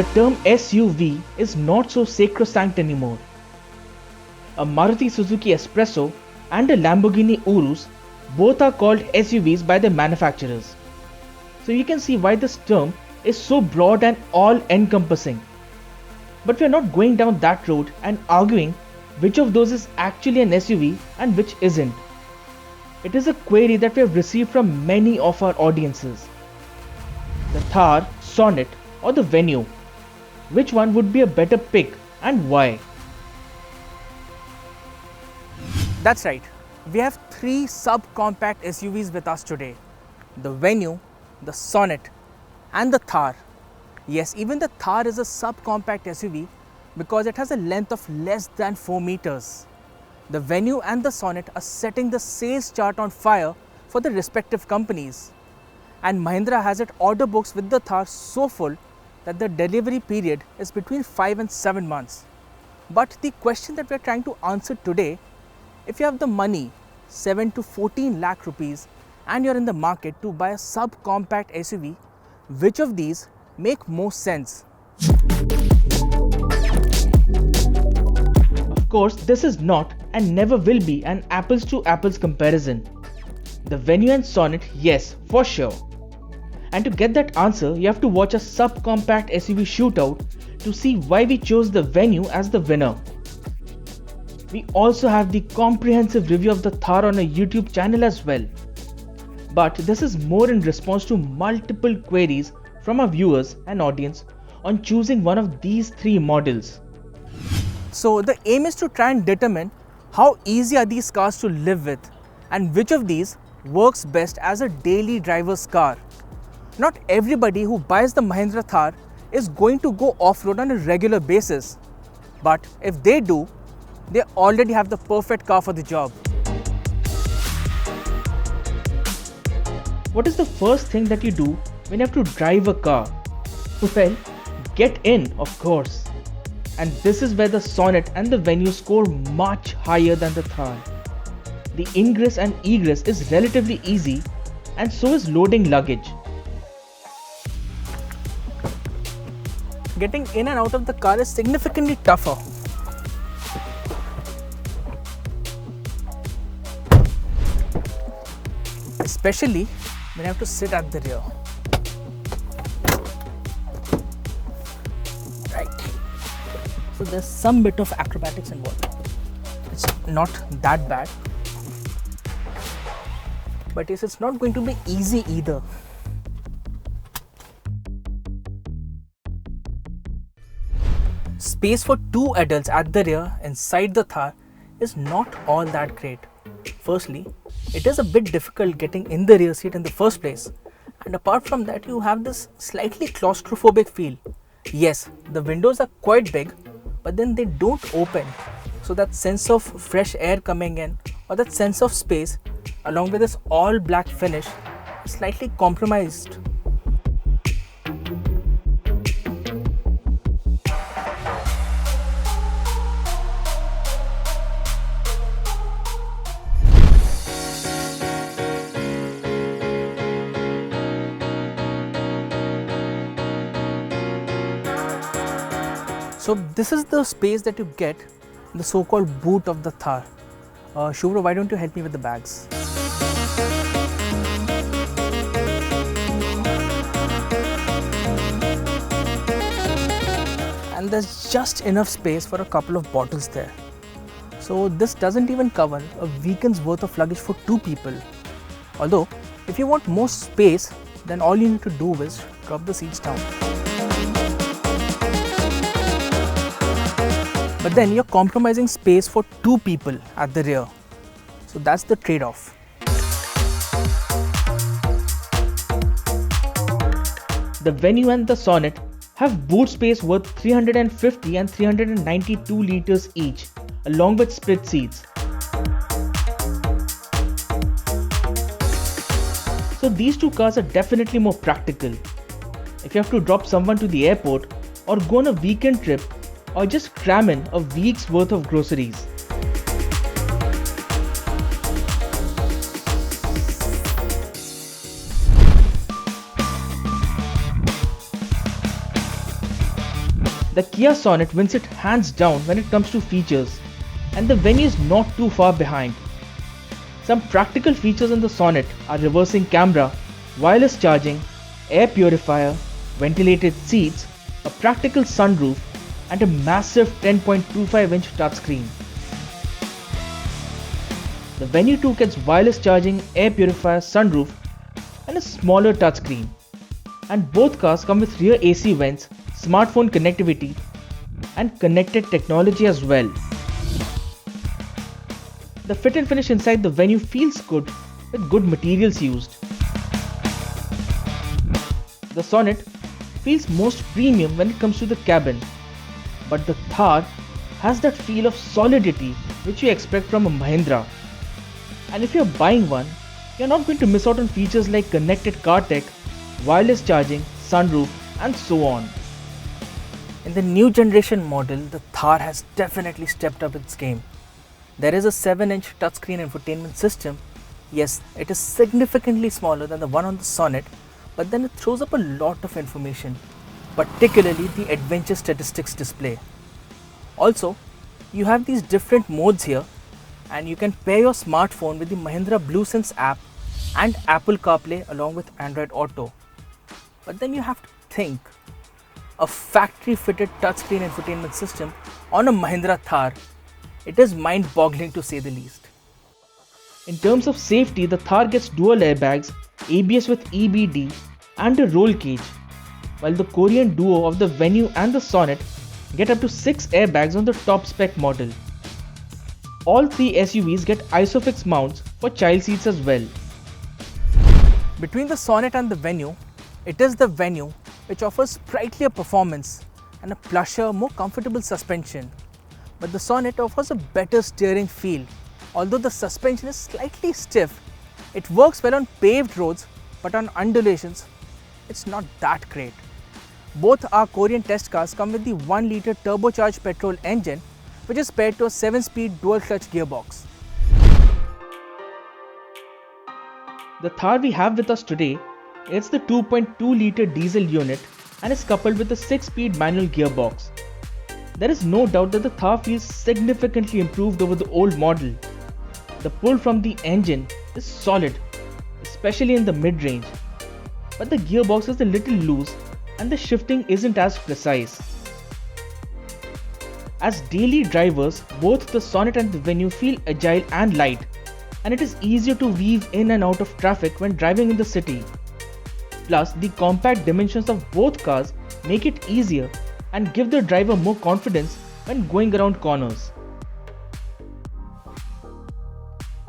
the term SUV is not so sacrosanct anymore. A Maruti Suzuki Espresso and a Lamborghini Urus both are called SUVs by their manufacturers. So you can see why this term is so broad and all-encompassing. But we are not going down that road and arguing which of those is actually an SUV and which isn't. It is a query that we have received from many of our audiences. The Thar, Sonet or the Venue? Which one would be a better pick and why? That's right. We have three subcompact SUVs with us today. The Venue, the Sonet and the Thar. Yes, even the Thar is a subcompact SUV because it has a length of less than 4 meters. The Venue and the Sonet are setting the sales chart on fire for the respective companies. And Mahindra has its order books with the Thar so full that the delivery period is between 5 and 7 months. But the question that we are trying to answer today, if you have the money, 7 to 14 lakh rupees, and you're in the market to buy a subcompact SUV, which of these make more sense? Of course, this is not and never will be an apples to apples comparison. The Venue and Sonet, yes, for sure. And to get that answer, you have to watch a subcompact SUV shootout to see why we chose the Venue as the winner. We also have the comprehensive review of the Thar on our YouTube channel as well. But this is more in response to multiple queries from our viewers and audience on choosing one of these three models. So the aim is to try and determine how easy are these cars to live with and which of these works best as a daily driver's car. Not everybody who buys the Mahindra Thar is going to go off-road on a regular basis. But if they do, they already have the perfect car for the job. What is the first thing that you do when you have to drive a car? Well, get in, of course. And this is where the Sonet and the Venue score much higher than the Thar. The ingress and egress is relatively easy, and so is loading luggage. Getting in and out of the car is significantly tougher. Especially when I have to sit at the rear. Right. So there's some bit of acrobatics involved. It's not that bad. But yes, it's not going to be easy either. Space for 2 adults at the rear inside the Thar is not all that great. Firstly, it is a bit difficult getting in the rear seat in the first place, and apart from that you have this slightly claustrophobic feel. Yes, the windows are quite big, but then they don't open, so that sense of fresh air coming in or that sense of space along with this all black finish is slightly compromised. So this is the space that you get in the so-called boot of the Thar. Shubhra, why don't you help me with the bags? And there's just enough space for a couple of bottles there. So this doesn't even cover a weekend's worth of luggage for 2 people. Although, if you want more space, then all you need to do is drop the seats down. But then you're compromising space for 2 people at the rear. So that's the trade-off. The Venue and the Sonet have boot space worth 350 and 392 liters each, along with split seats. So these 2 cars are definitely more practical. If you have to drop someone to the airport or go on a weekend trip or just cram in a week's worth of groceries. The Kia Sonet wins it hands down when it comes to features, and the Venue is not too far behind. Some practical features in the Sonet are reversing camera, wireless charging, air purifier, ventilated seats, a practical sunroof, and a massive 10.25-inch touchscreen. The Venue 2 gets wireless charging, air purifier, sunroof, and a smaller touchscreen. And both cars come with rear AC vents, smartphone connectivity, and connected technology as well. The fit and finish inside the Venue feels good with good materials used. The Sonet feels most premium when it comes to the cabin, but the Thar has that feel of solidity which you expect from a Mahindra. And if you're buying one, you're not going to miss out on features like connected car tech, wireless charging, sunroof, and so on. In the new generation model, the Thar has definitely stepped up its game. There is a 7-inch touchscreen infotainment system. Yes, it is significantly smaller than the one on the Sonet, but then it throws up a lot of information, particularly the adventure statistics display. Also, you have these different modes here, and you can pair your smartphone with the Mahindra BlueSense app and Apple CarPlay along with Android Auto. But then you have to think, a factory fitted touchscreen infotainment system on a Mahindra Thar, it is mind boggling to say the least. In terms of safety, the Thar gets dual airbags, ABS with EBD, and a roll cage, while the Korean duo of the Venue and the Sonet get up to 6 airbags on the top spec model. All three SUVs get ISOFIX mounts for child seats as well. Between the Sonet and the Venue, it is the Venue which offers sprightlier performance and a plusher, more comfortable suspension. But the Sonet offers a better steering feel. Although the suspension is slightly stiff, it works well on paved roads, but on undulations, it's not that great. Both our Korean test cars come with the 1-litre turbocharged petrol engine, which is paired to a 7-speed dual-clutch gearbox. The Thar we have with us today is the 2.2-litre diesel unit and is coupled with a 6-speed manual gearbox. There is no doubt that the Thar feels significantly improved over the old model. The pull from the engine is solid, especially in the mid-range, but the gearbox is a little loose and the shifting isn't as precise. As daily drivers, both the Sonet and the Venue feel agile and light, and it is easier to weave in and out of traffic when driving in the city. Plus, the compact dimensions of both cars make it easier and give the driver more confidence when going around corners.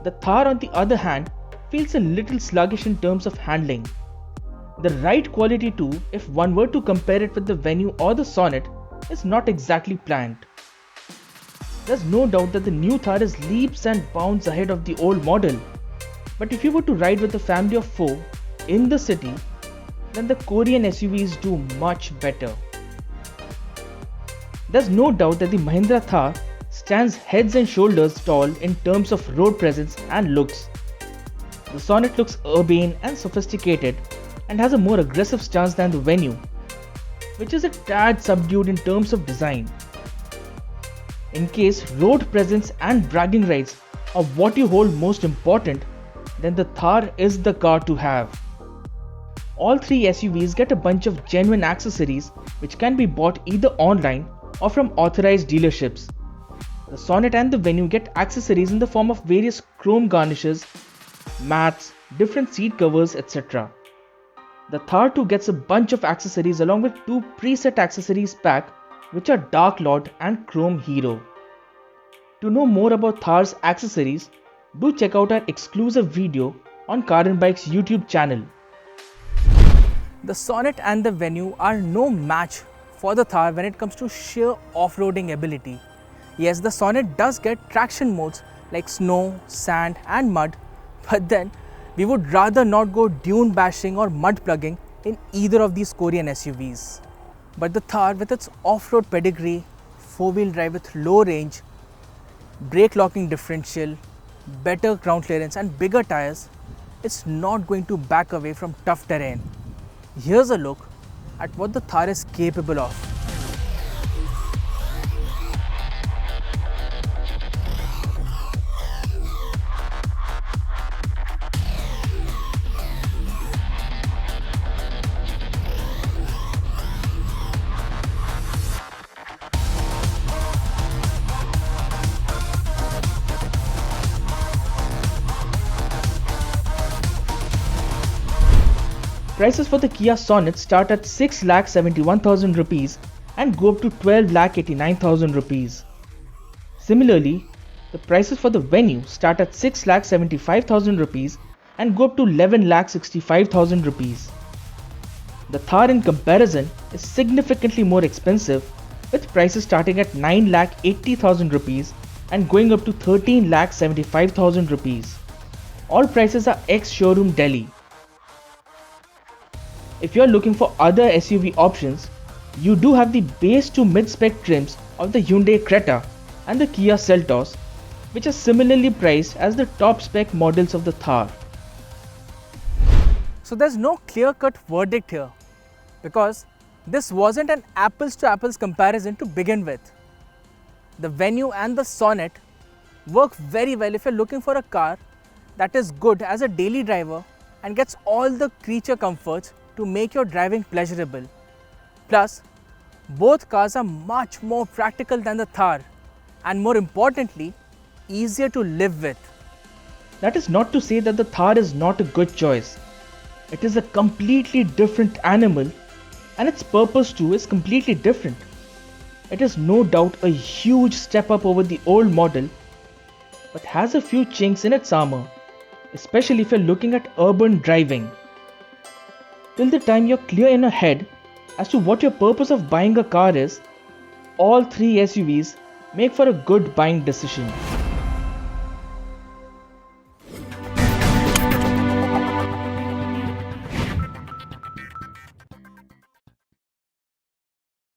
The Thar, on the other hand, feels a little sluggish in terms of handling. The ride quality too, if one were to compare it with the Venue or the Sonet, is not exactly planned. There's no doubt that the new Thar is leaps and bounds ahead of the old model, but if you were to ride with a family of 4 in the city, then the Korean SUVs do much better. There's no doubt that the Mahindra Thar stands heads and shoulders tall in terms of road presence and looks. The Sonet looks urbane and sophisticated and has a more aggressive stance than the Venue, which is a tad subdued in terms of design. In case road presence and bragging rights are what you hold most important, then the Thar is the car to have. All three SUVs get a bunch of genuine accessories which can be bought either online or from authorized dealerships. The Sonet and the Venue get accessories in the form of various chrome garnishes, mats, different seat covers, etc. The Thar too gets a bunch of accessories along with 2 preset accessories pack, which are Dark Lord and Chrome Hero. To know more about Thar's accessories, do check out our exclusive video on Car and Bike's YouTube channel. The Sonet and the Venue are no match for the Thar when it comes to sheer off-roading ability. Yes, the Sonet does get traction modes like snow, sand and mud, but then we would rather not go dune bashing or mud plugging in either of these Korean SUVs. But the Thar, with its off-road pedigree, 4-wheel drive with low range, brake locking differential, better ground clearance and bigger tires, it's not going to back away from tough terrain. Here's a look at what the Thar is capable of. Prices for the Kia Sonet start at 6,71,000 rupees and go up to 12,89,000 rupees. Similarly, the prices for the Venue start at 6,75,000 rupees and go up to 11,65,000 rupees. The Thar in comparison is significantly more expensive, with prices starting at 9,80,000 rupees and going up to 13,75,000 rupees. All prices are ex-showroom Delhi. If you are looking for other SUV options, you do have the base to mid-spec trims of the Hyundai Creta and the Kia Seltos, which are similarly priced as the top spec models of the Thar. So there's no clear-cut verdict here, because this wasn't an apples to apples comparison to begin with. The Venue and the Sonet work very well if you're looking for a car that is good as a daily driver and gets all the creature comforts to make your driving pleasurable. Plus, both cars are much more practical than the Thar and, more importantly, easier to live with. That is not to say that the Thar is not a good choice. It is a completely different animal, and its purpose too is completely different. It is no doubt a huge step up over the old model, but has a few chinks in its armor, especially if you're looking at urban driving. Till the time you're clear in your head as to what your purpose of buying a car is, all three SUVs make for a good buying decision.